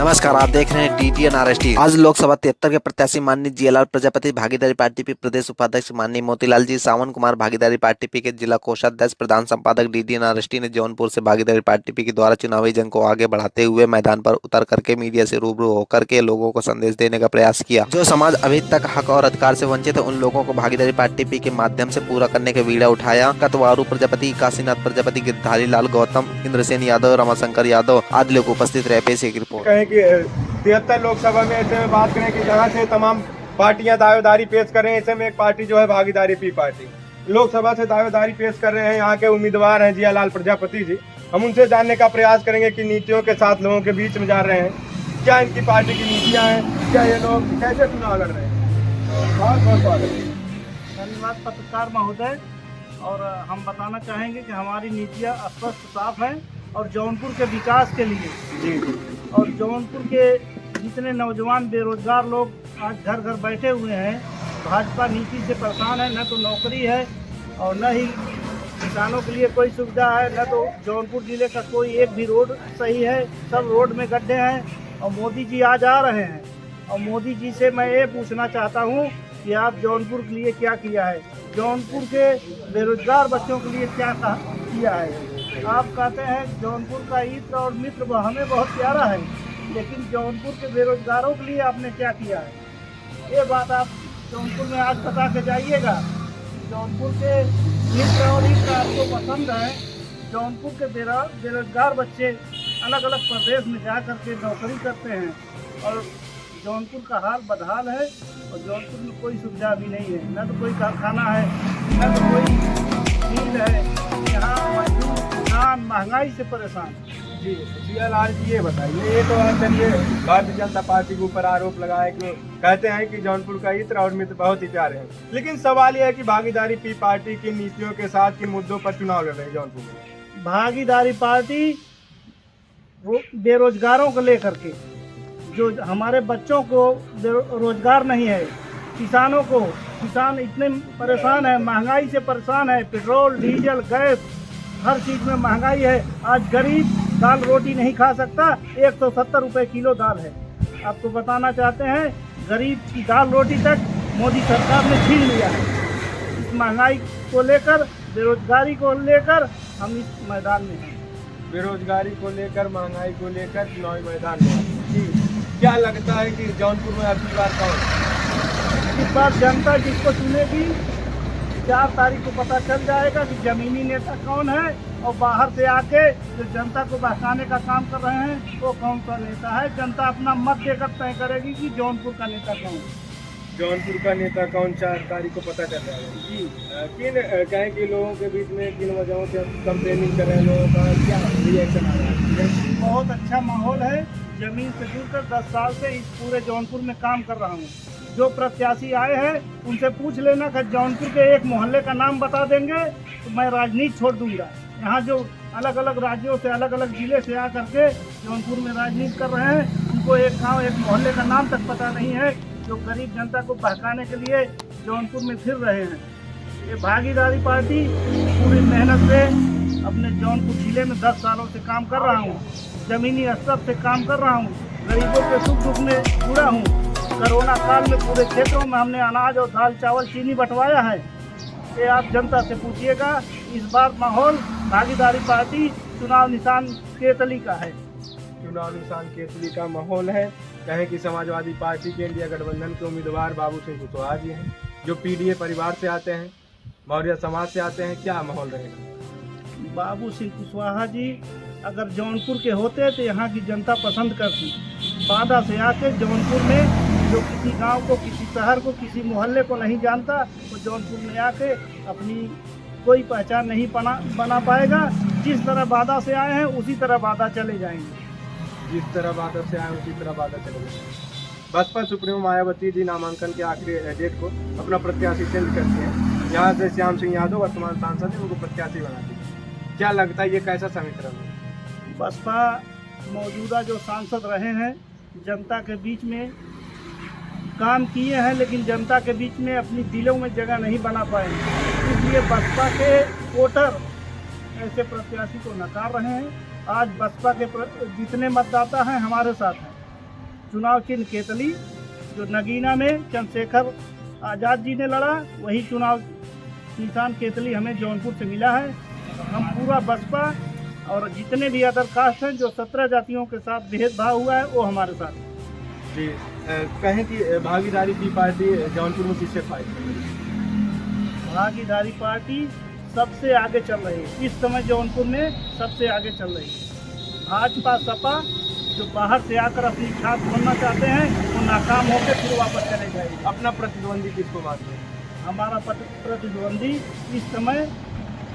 नमस्कार, आप देख रहे हैं DTN RST। आज लोकसभा 73 के प्रत्याशी माननीय जियालाल प्रजापति भागीदारी पार्टी पी प्रदेश उपाध्यक्ष माननीय मोतीलाल जी, सावन कुमार भागीदारी पार्टी पी के जिला कोषाध्यक्ष प्रधान संपादक DTN RST ने जौनपुर से भागीदारी पार्टी पी के द्वारा चुनावी जंग को आगे बढ़ाते हुए मैदान पर उतर करके मीडिया से रूबरू होकर के लोगों को संदेश देने का प्रयास किया। जो समाज अभी तक हक और अधिकार से वंचित है, उन लोगों को भागीदारी पार्टी पी के माध्यम से पूरा करने के बीड़ा उठाया। कतवारू प्रजापति, काशीनाथ प्रजापति, गिरधारी लाल गौतम, इंद्रसेन यादव, रमाशंकर यादव आदि लोग उपस्थित रहे। पेश एक रिपोर्ट। 73 लोकसभा में ऐसे में बात करें कि जहाँ से तमाम पार्टियां दावेदारी पेश कर रहे हैं, ऐसे में एक पार्टी जो है भागीदारी पी पार्टी लोकसभा से दावेदारी पेश कर रहे हैं। यहाँ के उम्मीदवार हैं जियालाल प्रजापति जी। हम उनसे जानने का प्रयास करेंगे कि नीतियों के साथ लोगों के बीच में जा रहे हैं, क्या इनकी पार्टी की नीतियाँ हैं, क्या ये लोग कैसे चुनाव लड़ रहे हैं। बहुत बहुत स्वागत। धन्यवाद पत्रकार महोदय। और हम बताना चाहेंगे कि हमारी नीतियाँ स्पष्ट साफ हैं और जौनपुर के विकास के लिए जी और जौनपुर के जितने नौजवान बेरोजगार लोग आज घर घर बैठे हुए हैं, भाजपा नीति से परेशान है। न तो नौकरी है और न ही किसानों के लिए कोई सुविधा है, न तो जौनपुर जिले का कोई एक भी रोड सही है। सब रोड में गड्ढे हैं और मोदी जी आज आ रहे हैं। और मोदी जी से मैं ये पूछना चाहता हूँ कि आप जौनपुर के लिए क्या किया है, जौनपुर के बेरोजगार बच्चों के लिए क्या किया है। आप कहते हैं जौनपुर का इत्र और मित्र हमें बहुत प्यारा है, लेकिन जौनपुर के बेरोजगारों के लिए आपने क्या किया है, ये बात आप जौनपुर में आज बता के जाइएगा। जौनपुर के मित्र और इत्र आपको पसंद है। जौनपुर के बेरोजगार बच्चे अलग अलग प्रदेश में जा कर के नौकरी करते हैं और जौनपुर का हाल बदहाल है। और जौनपुर में कोई सुविधा भी नहीं है, न तो कोई कारखाना है, न तो कोई फील्ड है। यहाँ मजदूर किसान महंगाई से परेशान। जी जियालाल जी, ये बताइए, ये तो चलिए भारतीय जनता पार्टी के ऊपर आरोप लगाए कि कहते हैं कि जौनपुर का इत्र और मित्र बहुत ही प्यारे हैं, लेकिन सवाल यह है कि भागीदारी पी पार्टी की नीतियों के साथ किन मुद्दों पर चुनाव लड़ रहे हैं जौनपुर में। भागीदारी पार्टी बेरोजगारों को लेकर के, जो हमारे बच्चों को रोजगार नहीं है, किसानों को, किसान इतने परेशान है, महंगाई से परेशान है। पेट्रोल, डीजल, गैस, हर चीज़ में महंगाई है। आज गरीब दाल रोटी नहीं खा सकता। 170 रुपये किलो दाल है। आपको बताना चाहते हैं, गरीब की दाल रोटी तक मोदी सरकार ने छीन लिया है। इस महंगाई को लेकर, बेरोजगारी को लेकर हम इस मैदान में हैं। बेरोजगारी को लेकर, महंगाई को लेकर चुनावी मैदान में जी, क्या लगता है कि जौनपुर में अगली बार कौन? इस बार जनता जिसको चुनेगी 4 तारीख को पता चल जाएगा कि जमीनी नेता कौन है, और बाहर से आके जो जनता को बहकाने का काम कर रहे हैं वो कौन सा नेता है। जनता अपना मत देकर तय करेगी कि जौनपुर का नेता कौन है। जौनपुर का नेता कौन 4 तारीख को पता चल जाएगा जी। किन कहें कि लोगों के बीच में किन वजहों से कंपेनिंग कर रहे हैं, लोगों का क्या रिएक्शन आ रहा है? बहुत अच्छा माहौल है। जमीन से जुड़कर 10 साल से इस पूरे जौनपुर में काम कर रहा हूँ। जो प्रत्याशी आए हैं उनसे पूछ लेना कि जौनपुर के एक मोहल्ले का नाम बता देंगे तो मैं राजनीति छोड़ दूंगा। यहाँ जो अलग अलग राज्यों से, अलग अलग जिले से आकर के जौनपुर में राजनीति कर रहे हैं, उनको एक गांव, एक मोहल्ले का नाम तक पता नहीं है, जो गरीब जनता को बहकाने के लिए जौनपुर में फिर रहे हैं। ये भागीदारी पार्टी पूरी मेहनत से अपने जौनपुर जिले में 10 सालों से काम कर रहा हूँ। ज़मीनी स्तर से काम कर रहा हूँ, गरीबों के सुख दुख में जुड़ा हूँ। कोरोना काल में पूरे क्षेत्रों में हमने अनाज और दाल, चावल, चीनी बंटवाया है। ये आप जनता से पूछिएगा। इस बार माहौल भागीदारी पार्टी चुनाव निशान केतली का है। चुनाव निशान केतली का माहौल है। कहें कि समाजवादी पार्टी के इंडिया गठबंधन के उम्मीदवार बाबू सिंह कुशवाहा जी हैं, जो PDA परिवार से आते हैं, मौर्य समाज से आते हैं। क्या माहौल रहेगा? बाबू सिंह कुशवाहा जी अगर जौनपुर के होते तो यहाँ की जनता पसंद करती। बादा से आके जौनपुर में जो किसी गांव को, किसी शहर को, किसी मोहल्ले को नहीं जानता, वो जौनपुर में आके अपनी कोई पहचान नहीं बना पाएगा। जिस तरह बादा से आए हैं उसी तरह बादा चले जाएंगे। जिस तरह बादा से आए उसी तरह बादा चले जाएंगे। बसपा सुप्रीमो मायावती जी नामांकन के आखिरी डेट को अपना प्रत्याशी चेंज करते हैं। यहाँ से श्याम सिंह यादव वर्तमान सांसद है, उनको प्रत्याशी बनाते हैं। क्या लगता है ये कैसा समीकरण है? बसपा मौजूदा जो सांसद रहे हैं, जनता के बीच में काम किए हैं, लेकिन जनता के बीच में अपनी दिलों में जगह नहीं बना पाए। इसलिए बसपा के वोटर ऐसे प्रत्याशी को नकार रहे हैं। आज बसपा के जितने मतदाता हैं हमारे साथ हैं। चुनाव चिन्ह केतली, जो नगीना में चंद्रशेखर आज़ाद जी ने लड़ा, वही चुनाव निशान केतली हमें जौनपुर से मिला है। हम पूरा बसपा और जितने भी अदर कास्ट हैं, जो 17 जातियों के साथ भेदभाव हुआ है, वो हमारे साथ है। जी कहें कि भागीदारी की पार्टी जौनपुर में किससे फाइट कर रही है? भागीदारी पार्टी सबसे आगे चल रही है। इस समय जौनपुर में सबसे आगे चल रही है। भाजपा सपा जो बाहर से आकर अपनी छाप बनना चाहते हैं, वो नाकाम होकर फिर वापस चले जाएंगे। अपना प्रतिद्वंदी किसको मानते हैं? हमारा प्रतिद्वंदी इस समय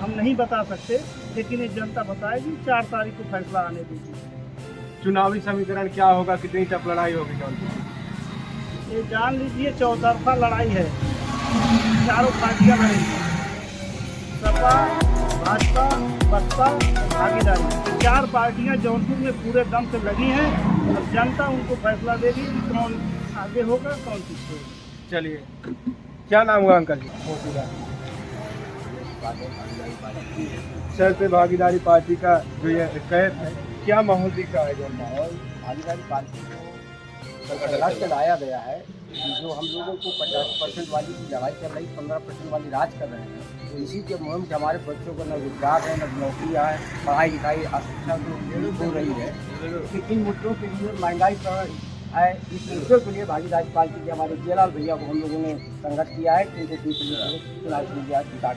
हम नहीं बता सकते, लेकिन ये जनता बताएगी। 4 तारीख को फैसला आने दीजिए। चुनावी समीकरण क्या होगा, कितनी टफ लड़ाई होगी जौनपुर? ये जान लीजिए, चौतरफा लड़ाई है। चारों पार्टियां लड़ेंगी, सपा, भाजपा, बसपा, भागीदारी। 4 पार्टियां जौनपुर में पूरे दम से लगी हैं और जनता उनको फैसला देगी कि कौन आगे होगा, कौन पीछे होगा। चलिए, क्या नाम हुआ अंकल जी? सर से भागीदारी पार्टी का जो ये कैद है, क्या माहौल दिख रहा है? जो माहौल भागीदारी पार्टी को राज चलाया गया है, जो हम लोगों को 50% वाली की लड़ाई कर रही, 15% वाली राज कर रहे हैं। तो इसी के मुहिम से हमारे बच्चों को न रोजगार है, न नौकरियाँ है, पढ़ाई लिखाई अशिक्षा जो हो रही है। तो इन मुद्दों के लिए महंगाई है, इस मुद्दों के लिए भागीदारी पार्टी के हमारे जियालाल भैया को हम लोगों ने संघर्ष किया है कि इनको चुनाव जिता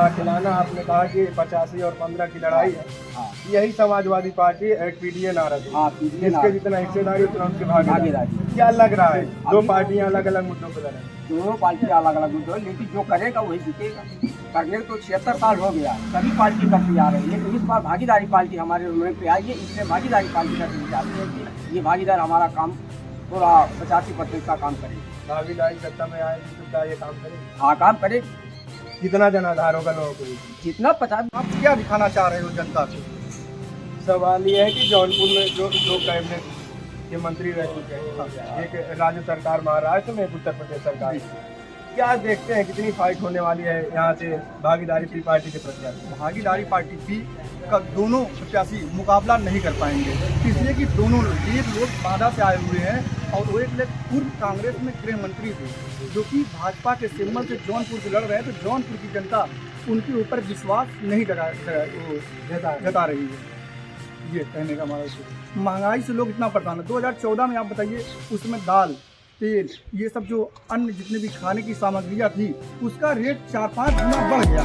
खिलाना। आपने कहा कि 85 और 15 की लड़ाई है। हाँ, यही समाजवादी पार्टी पीडीए नाराज है। हाँ, पीडीए इसके जितना हिस्सेदारी उतना उनकी भागीदारी। क्या लग रहा है? 2 पार्टियां अलग अलग मुद्दों पर लड़े। दोनों पार्टियां अलग अलग मुद्दों, लेकिन जो करेगा वही जीतेगा। करने तो 76 साल हो गया, सभी पार्टी करती आ रही है, लेकिन इस बार भागीदारी पार्टी हमारे मुहिम पे आई है। इसलिए भागीदारी पार्टी का चाहते हैं कि ये भागीदार हमारा काम पूरा 85% का काम करेगी। भागीदारी सत्ता में आए तो क्या ये काम करेगी? हाँ, काम करेगी। कितना जनाधार होगा लोगों को? जितना 50। आप क्या दिखाना चाह रहे हो जनता को? सवाल ये है कि जौनपुर में जो 2 कैबिनेट के मंत्री रह चुके हैं, एक राज्य सरकार महाराष्ट्र में, एक उत्तर प्रदेश सरकार, क्या देखते हैं कितनी फाइट होने वाली है यहाँ से भागीदारी पी पार्टी के प्रत्याशी? भागीदारी पार्टी पी का दोनों प्रत्याशी मुकाबला नहीं कर पाएंगे, इसलिए कि दोनों एक लोग बाधा से आए हुए हैं और वो एक लोग पूर्व कांग्रेस में गृह मंत्री थे, जो कि भाजपा के सिंबल से जौनपुर से लड़ रहे हैं। तो जौनपुर की जनता उनके ऊपर विश्वास नहीं जता रही है। ये कहने का हमारा उद्देश्य। महंगाई से लोग इतना परेशान है। 2014 में आप बताइए, उसमें दाल, तेल, ये सब जो अन्य जितने भी खाने की सामग्रियाँ थी, उसका रेट 4-5 गुना बढ़ गया।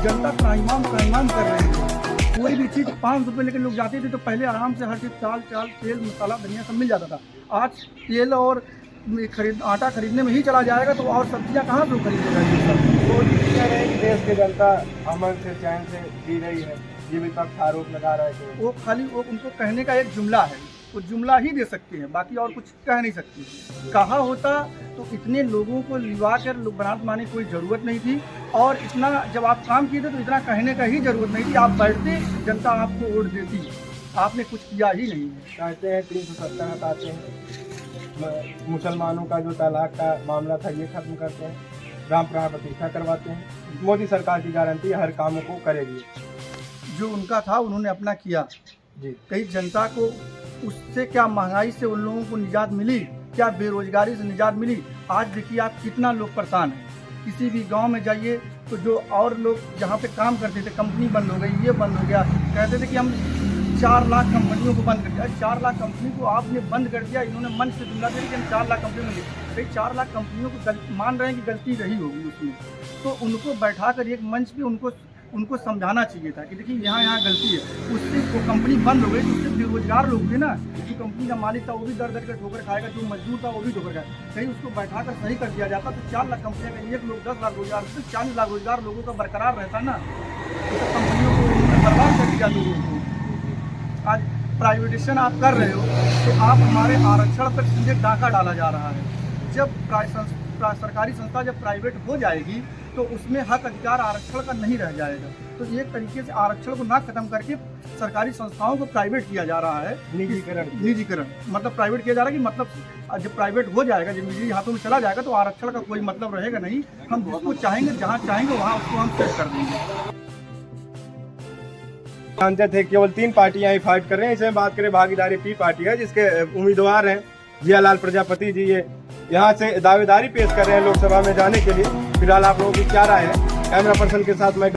जनता त्राहिमाम कर रही है। कोई भी चीज़ 5 रुपये लेकर लोग जाते थे, तो पहले आराम से हर चीज़ चाल तेल मसाला धनिया सब मिल जाता था। आज तेल और आटा खरीदने में ही चला जाएगा, तो और सब्जियाँ कहाँ से खरीदेगा? तो कह रहे हैं कि देश की जनता अमन से चैन से जी रही है, ये विपक्ष आरोप लगा रहा है कि वो खाली वो उनको कहने का एक जुमला है, वो जुमला ही दे सकते हैं, बाकी और कुछ कह नहीं सकते। कहा होता तो इतने लोगों को लिवा कर लोग बनात माने कोई ज़रूरत नहीं थी, और इतना जब आप काम किए थे तो इतना कहने का ही ज़रूरत नहीं थी। आप बैठते, जनता आपको वोट देती, आपने कुछ किया ही नहीं है। कहते हैं 370 हटाते हैं, मुसलमानों का जो तलाक का मामला था ये खत्म करते हैं, राम प्राण प्रतिष्ठा करवाते हैं। मोदी सरकार की गारंटी हर कामों को करेगी। जो उनका था उन्होंने अपना किया जी। कहीं जनता को उससे क्या महंगाई से उन लोगों को निजात मिली, क्या बेरोजगारी से निजात मिली? आज देखिए आप कितना लोग परेशान हैं। किसी भी गांव में जाइए तो जो और लोग जहां पे काम करते थे, कंपनी बंद हो गई, ये बंद हो गया, कहते थे कि हम 4 लाख कंपनियों को बंद कर दिया। 4 लाख कंपनी को आपने बंद कर दिया, इन्होंने मन से जुमला दे कि हम 4 लाख कंपनियों में, भाई 4 लाख कंपनियों को मान रहे हैं कि गलती रही होगी उसमें, तो उनको बैठा कर एक मंच पे उनको समझाना चाहिए था कि देखिए यहाँ गलती है। उससे वो कंपनी बंद हो गई, तो उससे बेरोजगार लोग थे ना, जो कंपनी का मालिक था वो भी दर कर ठोकर खाएगा, जो मजदूर था वो भी ठोकर खाएगा। कहीं उसको बैठा कर सही कर दिया जाता तो 4 लाख कंपनियाँ का एक लोग 10 लाख रोजगार, 40 लाख रोजगार लोगों का बरकरार रहता ना। तो कंपनियों को बर्बाद कर दिया लोगों को। आज प्राइवेटेशन आप कर रहे हो तो आप हमारे आरक्षण पर सीधे डाका डाला जा रहा है। जब सरकारी संस्था जब प्राइवेट हो जाएगी तो उसमें हक अधिकार आरक्षण का नहीं रह जाएगा। तो एक तरीके से आरक्षण को ना खत्म करके सरकारी संस्थाओं को प्राइवेट किया जा रहा है। निजीकरण मतलब प्राइवेट किया जा रहा है कि मतलब जब प्राइवेट हो जाएगा, जब निजी हाथों में चला जाएगा तो आरक्षण का कोई मतलब रहेगा नहीं। हम जिसको चाहेंगे, जहाँ चाहेंगे वहाँ उसको हम सेट कर देंगे। जानते थे केवल 3 पार्टियां ही फाइट कर रहे हैं। इसमें बात करें भागीदारी पी पार्टी है, जिसके उम्मीदवार हैं जियालाल प्रजापति जी। ये यहाँ से दावेदारी पेश कर रहे हैं लोकसभा में जाने के लिए। फिलहाल आप लोगों की क्या राय है? कैमरा पर्सन के साथ मैं